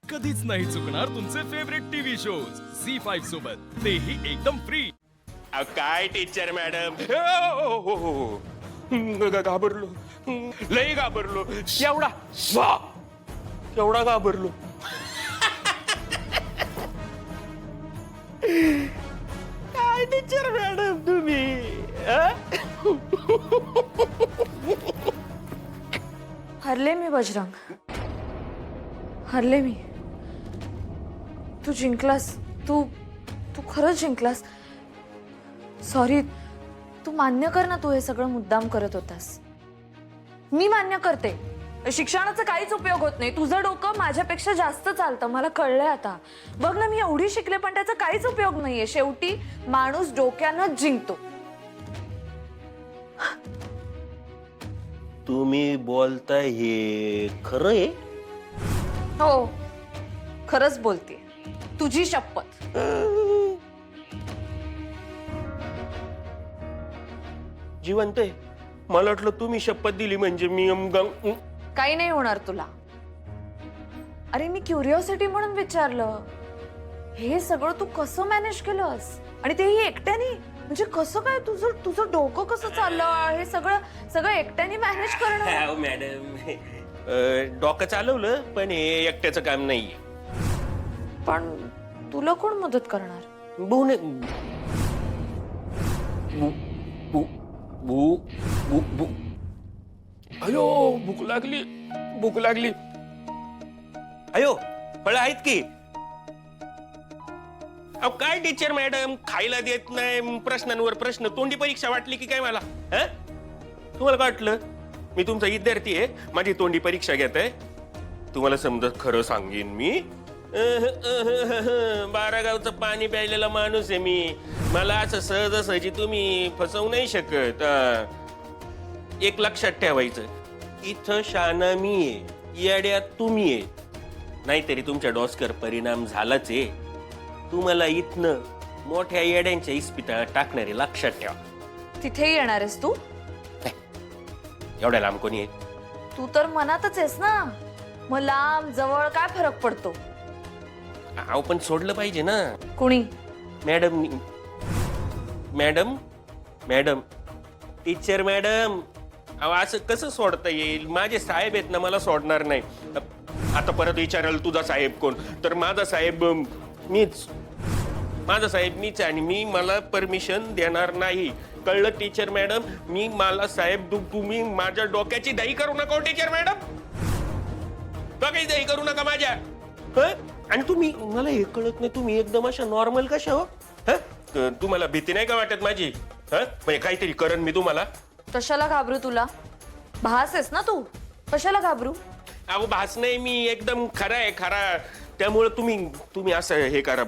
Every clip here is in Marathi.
कधीच नाही चुकणार तुमचे फेवरेट टीव्ही शोज झी5 सोबत, तेही एकदम फ्री. काय टीचर मॅडम, घाबरलो, लय घाबरलो. एवढा वा, एवढा घाबरलो. काय टीचर मॅडम तुम्ही, हरले मी बजरंग, हरले मी. तू जिंकलास, तू तू खरंच जिंकलास. सॉरी, तू मान्य कर ना, तू हे सगळं मुद्दाम करत होतास. मी मान्य करते, शिक्षणाचा काहीच उपयोग होत नाही. तुझं डोकं माझ्यापेक्षा जास्त चालतं, मला कळलंय आता. बघ ना, मी एवढी शिकले पण त्याचा काहीच उपयोग नाहीये. शेवटी माणूस डोक्यानं जिंकतो. तुम्ही बोलताय हे खरं आहे? हो, खरंच बोलते, तुझी शपथ. जिवंत आहे? मला वाटलं तुम्ही शपथ दिली म्हणजे मी काही नाही होणार तुला. अरे, मी क्युरिओसिटी म्हणून विचारलं. हे सगळं तू कसं मॅनेज केलंस, आणि तेही एकट्याने? म्हणजे कसं काय, तुझं तुझं डोकं कसं चाललं? हे सगळं सगळं एकट्याने मॅनेज करणं? मॅडम, डोकं चालवलं, पण हे एकट्याचं काम नाहीये. पण तुला कोण मदत करणार? बू बू बू बू. अयो, भूक लागली, भूक लागली. अयो, फळं आहेत की? अहो काय टीचर मॅडम, खायला देत नाही, प्रश्नांवर प्रश्न. तोंडी परीक्षा वाटली की काय मला? तुम्हाला काय वाटलं मी तुमचा विद्यार्थी आहे, माझी तोंडी परीक्षा घेत आहे? तुम्हाला समजत खरं सांगेन मी, 12 गावचं पाणी प्यायलेला माणूस आहे मी. मला असं सहजासहजी तुम्ही फसवू नाही शकत. एक लक्षात ठेवायचं, इथं शाना मी आहे, येड्यात तुम्ही आहे. नाहीतरी तुमच्या डॉस्कर परिणाम झालाच आहे. तुम्हाला इथनं मोठ्या येड्यांच्या इस्पितळात टाकणारे लक्षात ठेवा. तिथेही येणार आहेस तू? एवढ्या लांब कोणी आहे? तू तर मनातच आहेस ना, मग लांब जवळ काय फरक पडतो? अहो पण सोडलं पाहिजे ना. कोणी? Madam, madam, madam, teacher madam. अहो असं कसं सोडता येईल? माझे साहेब आहेत ना, मला सोडणार नाही. आता परत विचाराल तुझा साहेब कोण, तर माझा साहेब मीच. माझा साहेब मीच, आणि मी मला परमिशन देणार नाही. कळलं टीचर मॅडम? मी मला साहेब तुम्ही माझ्या डोक्याची दही करू नका टीचर मॅडम. काही दही करू नका माझ्या. आणि तुम्ही, मला हे कळत नाही, तुम्ही एकदम अशा नॉर्मल कशा हो? तुम्हाला भीती नाही का वाटत माझी? म्हणजे काहीतरी करण मी तुम्हाला. कशाला घाबरू तुला? भास आहेस ना तू, कशाला घाबरू? अहो भास नाही, मी एकदम खरा आहे, खरा. त्यामुळे तुम्ही असं हे करा,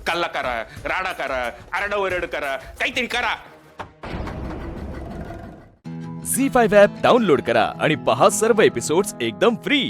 कल्ला करा, राडा करा, आरडाओरड करा, काहीतरी करा. झी5 ॲप डाउनलोड करा आणि पहा सर्व एपिसोड्स एकदम फ्री.